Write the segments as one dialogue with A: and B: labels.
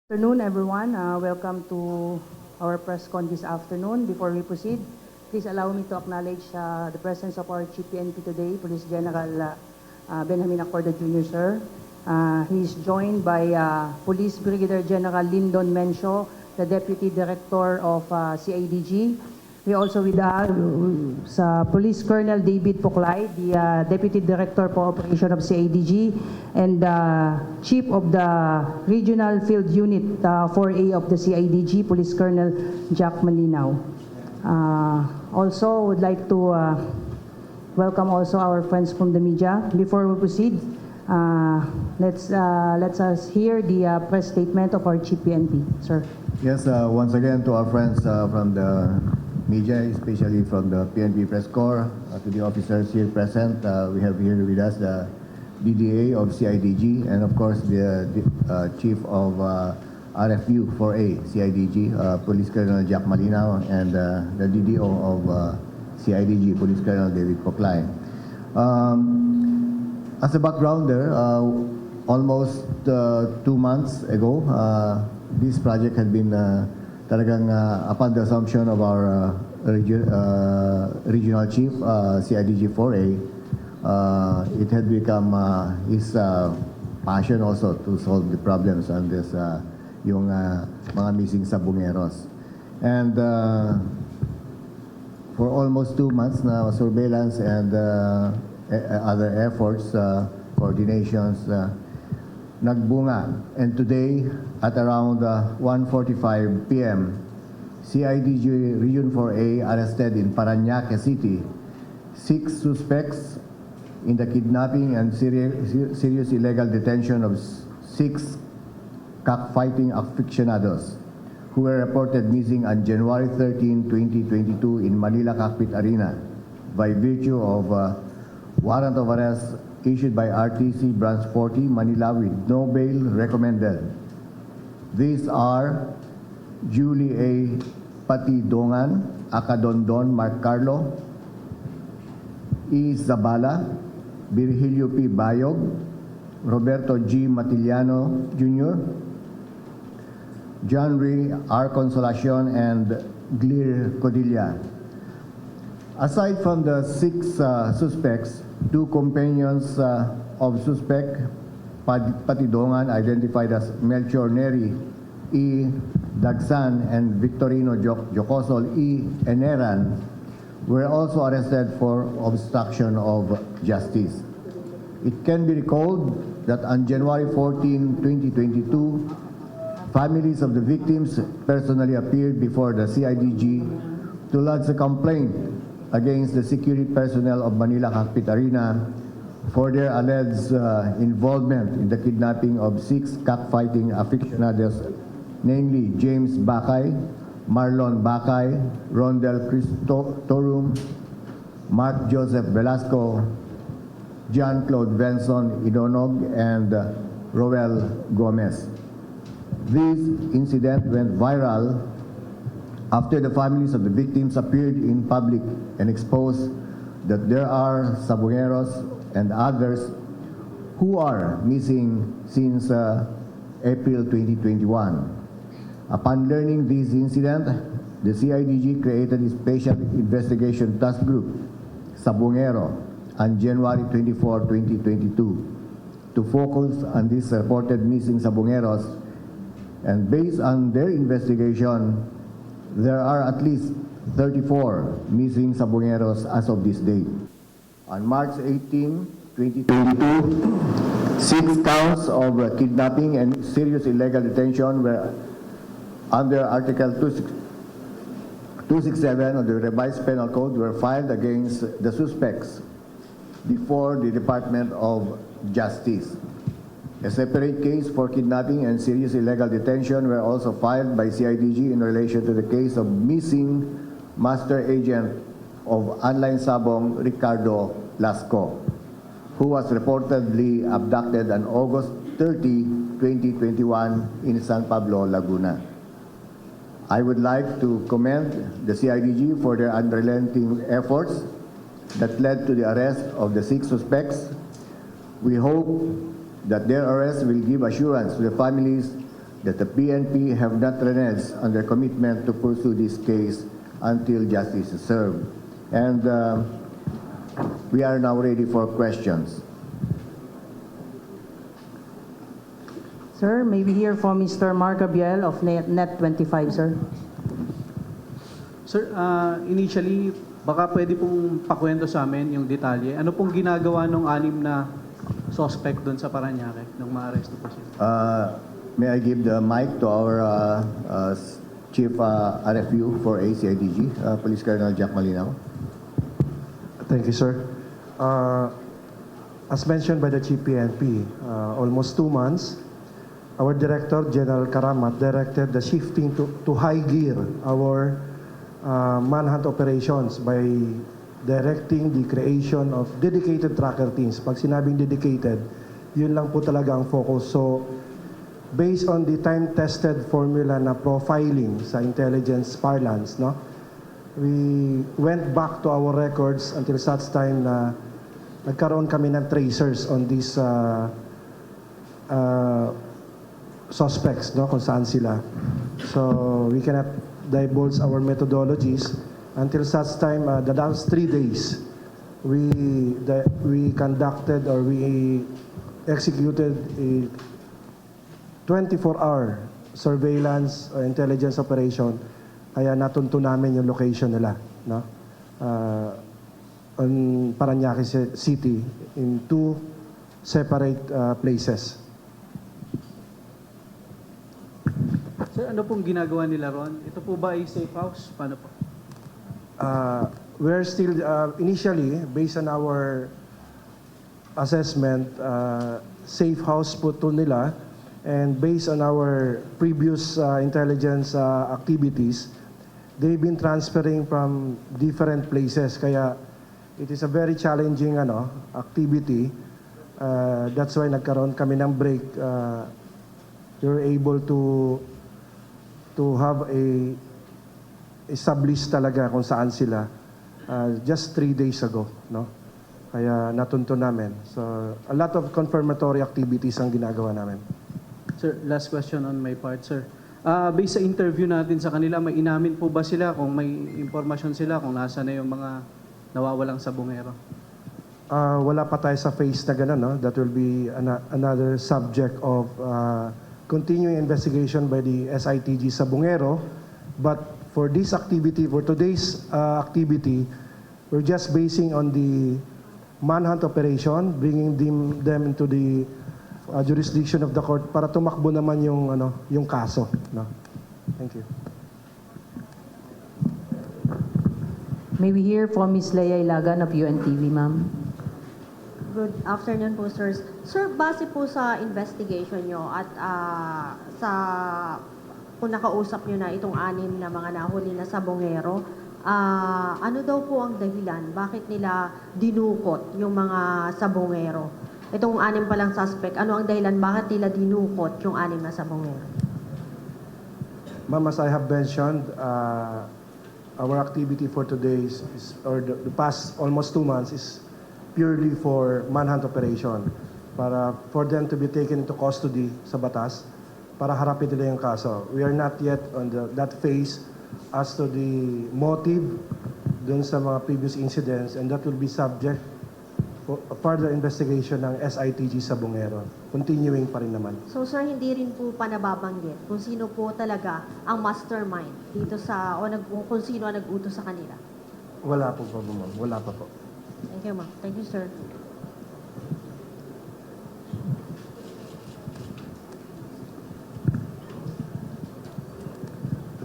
A: Afternoon, everyone. Welcome to our press con this afternoon. Before we proceed, please allow me to acknowledge the presence of our Chief PNP today, Police General Benjamin Acorda Jr., sir. He is joined by Police Brigadier General Lyndon Mencio, the Deputy Director of CIDG. We also with Police Colonel David Poclay, the Deputy Director for Operation of CIDG, and Chief of the Regional Field Unit 4A of the CIDG, Police Colonel Jack Malinaw. Also, would like to welcome also our friends from the media. Before we proceed, let's us hear the press statement of our Chief PNP, sir.
B: Yes, once again to our friends from the media, especially from the PNP Press Corps, to the officers here present. We have here with us the DDA of CIDG and of course the Chief of RFU 4A CIDG, Police Colonel Jack Malinaw, and the DDO of CIDG, Police Colonel David Poclay. As a backgrounder, almost 2 months ago, this project had been talagang upon the assumption of our regional chief, CIDG 4A, it had become his passion also to solve the problems on this, yung mga missing sabongeros. And for almost 2 months na surveillance and other efforts, coordinations, nagbunga. And today, at around 1:45 p.m., CIDG Region 4A arrested in Parañaque City 6 suspects in the kidnapping and serious illegal detention of 6 cockfighting aficionados who were reported missing on January 13, 2022 in Manila Cockpit Arena by virtue of warrant of arrest issued by RTC Branch 40, Manila, with no bail recommended. These are Julie A. Patidongan, Acadondon Mark Carlo, E. Zabala, Virgilio P. Bayog, Roberto G. Matiliano Jr., John Ray R. Consolacion, and Glir Codilla. Aside from the 6 suspects, 2 companions of suspect Patidongan, identified as Melchor Neri E. Dagsan and Victorino Jocosol E. Eneran, were also arrested for obstruction of justice. It can be recalled that on January 14, 2022, families of the victims personally appeared before the CIDG to lodge a complaint against the security personnel of Manila Cockpit Arena for their alleged involvement in the kidnapping of 6 cockfighting aficionados, namely James Bakay, Marlon Bakay, Rondel Cristotorum, Mark Joseph Velasco, John Claude Benson Idonog, and Roel Gomez. This incident went viral after the families of the victims appeared in public and exposed that there are sabongeros and others who are missing since April 2021. Upon learning this incident, the CIDG created a special investigation task group, Sabongero, on January 24, 2022, to focus on these reported missing sabongeros, and based on their investigation, there are at least 34 missing sabongeros as of this date. On March 18, 2022, 6 counts of kidnapping and serious illegal detention were under Article 267 of the Revised Penal Code were filed against the suspects before the Department of Justice. A separate case for kidnapping and serious illegal detention were also filed by CIDG in relation to the case of missing master agent of Online Sabong, Ricardo Lasco, who was reportedly abducted on August 30, 2021 in San Pablo, Laguna. I would like to commend the CIDG for their unrelenting efforts that led to the arrest of the 6 suspects. We hope that their arrest will give assurance to the families that the PNP have not reneged on their commitment to pursue this case until justice is served. And we are now ready for questions.
A: Sir, may we hear from Mr. Mark Abiel of Net25, sir?
C: Sir, initially, baka pwede pong pakwento sa amin yung detalye. Ano pong ginagawa ng 6 na suspect doon sa Parañaque nung ma-arresto po sila?
B: May I give the mic to our Chief RFU for ACIDG, Police Colonel Jack Malinaw.
D: Thank you, sir. As mentioned by the Chief PNP, almost 2 months, our Director, General Karamat, directed the shifting to high gear our manhunt operations by directing the creation of dedicated tracker teams. Pag sinabing dedicated, yun lang po talaga ang focus. So, based on the time-tested formula na profiling sa intelligence parlance, no? We went back to our records until such time na nagkaroon kami ng tracers on these suspects, no, kung saan sila. So we cannot divulge our methodologies until such time. The last 3 days, we conducted or we executed a 24-hour surveillance intelligence operation. Kaya natunto namin yung location nila, no? On Parañaque City in 2 separate places.
C: Sir, ano pong ginagawa nila ron? Ito po ba ay safe house? Paano po?
D: We're still, initially, based on our assessment, safe house po to nila, and based on our previous intelligence activities, they've been transferring from different places. Kaya it is a very challenging activity. That's why nagkaroon kami ng break. You're able to have a established talaga kung saan sila just 3 days ago, no? Kaya natunto namin. So a lot of confirmatory activities ang ginagawa namin.
C: Sir, last question on my part, sir. Based sa interview natin sa kanila, may inamin po ba sila kung may impormasyon sila kung nasa na yung mga nawawalang sabongero?
D: Wala pa tayo sa phase na gano'n, no? That will be another subject of continuing investigation by the SITG Sabongero. But for this activity, for today's activity, we're just basing on the manhunt operation, bringing them into the jurisdiction of the court para tumakbo naman yung kaso, no? Thank you.
A: May we hear from Ms. Leia Ilagan of UNTV, ma'am?
E: Good afternoon po, sirs. Sir, base po sa investigation nyo at kung nakausap nyo na itong 6 na mga nahuli na sabongero, ano daw po ang dahilan? Bakit nila dinukot yung mga sabongero? Itong 6 palang suspect, ano ang dahilan? Bakit nila dinukot yung 6 na sabongero?
D: Ma'am, as I have mentioned, our activity for today or the past almost 2 months is purely for manhunt operation for them to be taken into custody sa batas para harapin nila yung kaso. We are not yet on that phase as to the motive dun sa mga previous incidents, and that will be subject for further investigation ng SITG Sabongero. Continuing pa rin naman.
E: So sir, hindi rin po pa nababanggit kung sino po talaga ang mastermind dito kung sino ang nag-utos sa kanila?
D: Wala po pa, ma'am. Wala pa po.
E: Thank you, ma'am. Thank you, sir.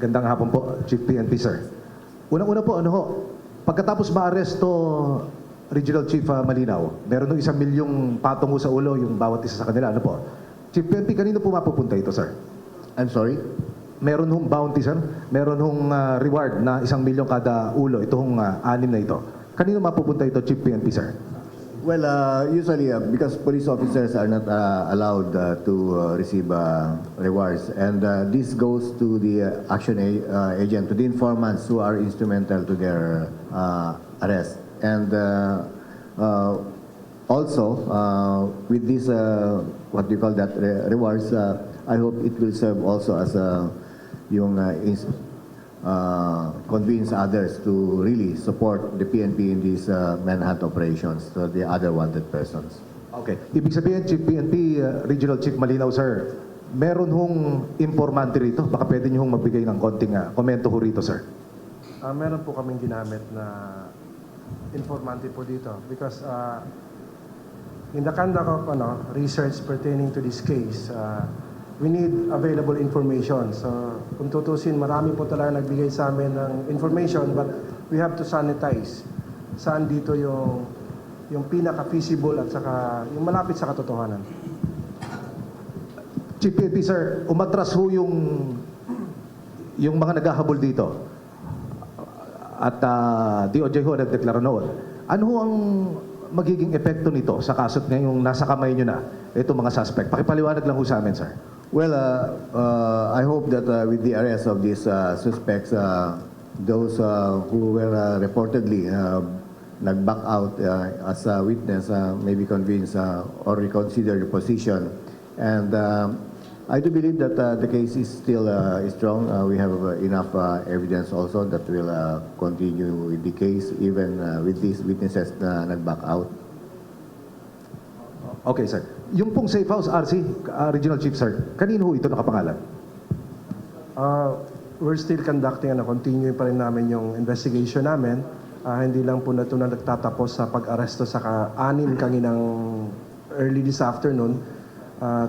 F: Gandang hapon po, Chief PNP, sir. Unang-una po, pagkatapos ma-aresto Regional Chief Malinaw, meron nung 1 milyong patong sa ulo yung bawat isa sa kanila. Ano po? Chief PNP, kanino po mapupunta ito, sir?
B: I'm sorry?
F: Meron hong bounty, sir? Meron hong reward na 1 milyon kada ulo, itong 6 na ito. Kanino mapupunta ito, Chief PNP, sir?
B: Well, usually, because police officers are not allowed to receive rewards, and this goes to the action agent, to the informants who are instrumental to their arrest. And also, with this, what do you call that, rewards, I hope it will serve also as convince others to really support the PNP in these manhunt operations to the other wanted persons.
F: Okay. Ibig sabihin, Chief PNP, Regional Chief Malinaw, sir, meron hong informante rito. Baka pwede niyo hong magbigay ng konting komento ho rito, sir.
D: Meron po kaming ginamit na informante po dito because in the conduct of research pertaining to this case, we need available information. So kung tutusin, marami po talaga nagbigay sa amin ng information, but we have to sanitize saan dito yung pinaka-feasible at saka yung malapit sa katotohanan.
F: Chief PNP, sir, umatras ho yung mga naghahabol dito. At DOJ ho nagdeklara noon. Ano ho ang magiging epekto nito sa kaso ngayong nasa kamay nyo na itong mga suspect? Pakipaliwanag lang ho sa amin, sir.
B: Well, I hope that with the arrest of these suspects, those who were reportedly nag-back out as a witness may be convinced or reconsider the position. And I do believe that the case is still strong. We have enough evidence also that will continue with the case even with these witnesses na nag-back out.
F: Okay, sir. Yung pong safe house, RC, Regional Chief, sir, kanino ho ito nakapangalan?
D: We're still conducting, continuing pa rin namin yung investigation namin. Hindi lang po na ito na nagtatapos sa pag-aresto sa anim kaninang early this afternoon.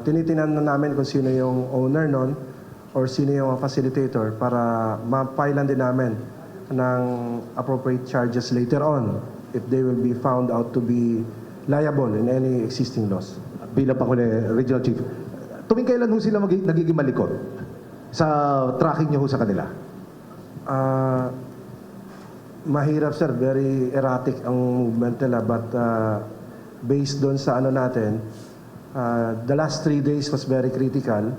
D: Tinitingnan na namin kung sino yung owner nun or sino yung facilitator para ma-filean din namin ng appropriate charges later on if they will be found out to be liable in any existing laws.
F: Bilang panghuli, Regional Chief, tuwing kailan ho sila nagiging malikot sa tracking nyo ho sa kanila?
D: Mahirap, sir. Very erratic ang movement nila, but based doon sa natin, the last 3 days was very critical.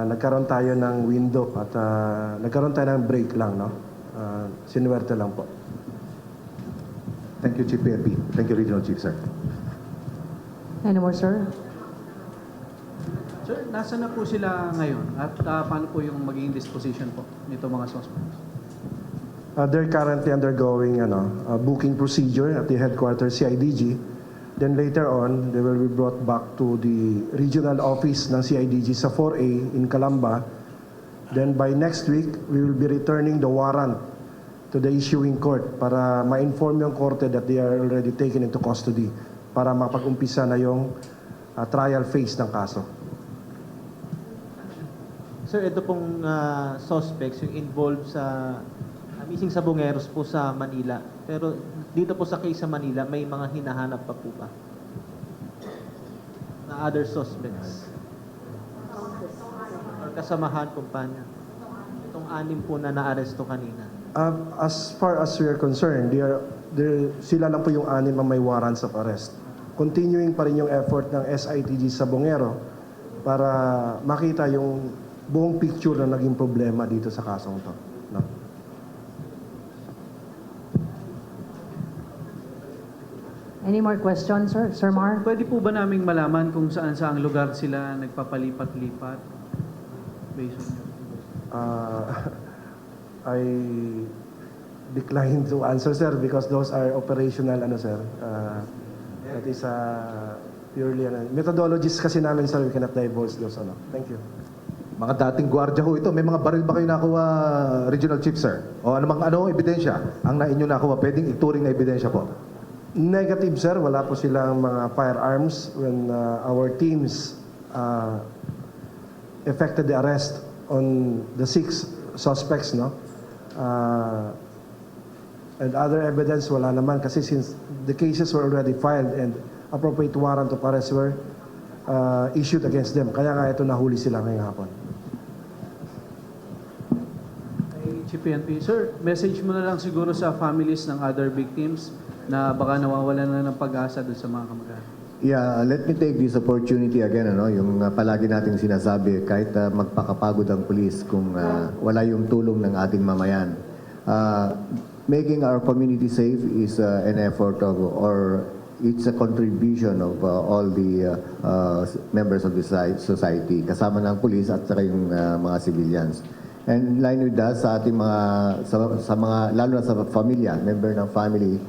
D: Nagkaroon tayo ng window at nagkaroon tayo ng break lang, no? Sinuwerte lang po.
F: Thank you, Chief PNP. Thank you, Regional Chief, sir.
A: Any more, sir?
C: Sir, nasa na po sila ngayon? At paano po yung magiging disposition po nito mga suspects?
D: They're currently undergoing a booking procedure at the headquarters CIDG. Then later on, they will be brought back to the regional office ng CIDG sa 4A in Calamba. Then by next week, we will be returning the warrant to the issuing court para ma-inform yung korte that they are already taken into custody para mapag-umpisa na yung trial phase ng kaso.
G: Sir, ito pong suspects yung involved sa missing sabongeros po sa Manila. Pero dito po sa case sa Manila, may mga hinahanap pa po ba? Na other suspects? Or kasamahan, kumpanya? Itong anim po na naaresto kanina.
D: As far as we are concerned, sila lang po yung anim na may warrants of arrest. Continuing pa rin yung effort ng SITG sa Bongero para makita yung buong picture na naging problema dito sa kasong to. No?
A: Any more questions, sir? Sir Mar?
C: Pwede po ba naming malaman kung saan-saang lugar sila nagpapalipat-lipat? Based on your
D: I decline to answer, sir, because those are operational, sir. That is purely, methodologies kasi namin, sir, we cannot divulge those, Thank you.
F: Mga dating gwardiya ho ito, may mga baril ba kayo nakuha, Regional Chief, sir? O anong ebidensya ang inyo nakuha? Pwedeng ituring na ebidensya po?
D: Negative, sir. Wala po silang mga firearms when our teams effected the arrest on the 6 suspects, no? And other evidence, wala naman kasi since the cases were already filed and appropriate warrant of arrest were issued against them. Kaya nga ito nahuli sila ngayong hapon.
C: Chief PNP. Sir, message mo na lang siguro sa families ng other victims na baka nawawalan na ng pag-asa doon sa mga kamag-anak.
B: Yeah, let me take this opportunity again, yung palagi nating sinasabi, kahit magpakapagod ang pulis kung wala yung tulong ng ating mamayan. Making our community safe is an effort of, or it's a contribution of all the members of the society, kasama ng police at saka yung mga civilians. And in line with that, sa ating mga, sa mga, lalo na sa pamilya, member ng family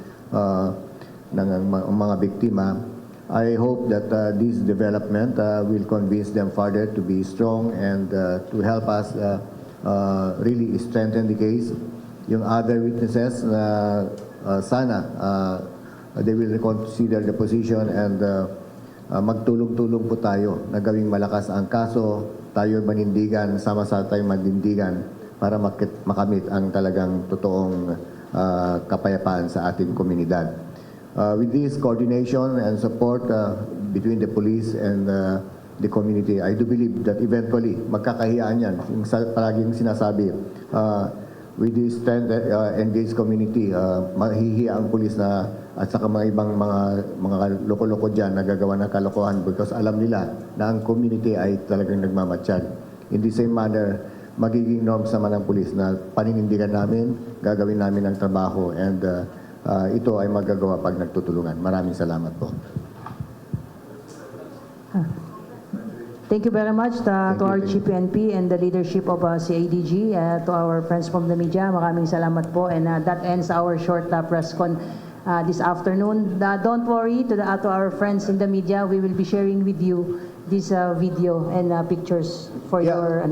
B: ng mga biktima, I hope that this development will convince them further to be strong and to help us really strengthen the case. Yung other witnesses, sana they will reconsider the position and magtulong-tulong po tayo na gawing malakas ang kaso, tayo manindigan, sama-sama tayong manindigan para makamit ang talagang totoong kapayapaan sa ating komunidad. With this coordination and support between the police and the community, I do believe that eventually magkakahiyaan yan. Yung palaging sinasabi, with this engaged community, mahihiya ang pulis na at saka mga ibang mga loko-loko dyan na gagawa ng kalokohan because alam nila na ang community ay talagang nagmamatsyag. In the same manner, magiging norms naman ng pulis na paninindigan namin, gagawin namin ang trabaho and ito ay magagawa pag nagtutulungan. Maraming salamat po.
A: Thank you very much to our GPNP and the leadership of CADG, to our friends from the media. Maraming salamat po. And that ends our short press con this afternoon. Don't worry to our friends in the media. We will be sharing with you this video and pictures for your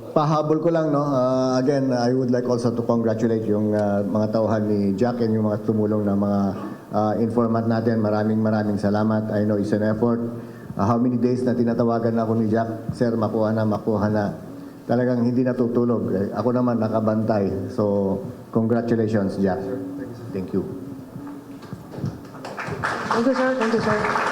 B: Pahabol ko lang, no? Again, I would like also to congratulate yung mga tauhan ni Jack and yung mga tumulong na mga informant natin. Maraming salamat. I know it's an effort. How many days na tinatawagan na ako ni Jack, Sir, makuha na. Talagang hindi natutulog. Ako naman nakabantay. So, congratulations, Jack. Thank you.
A: Thank you, sir. Thank you, sir.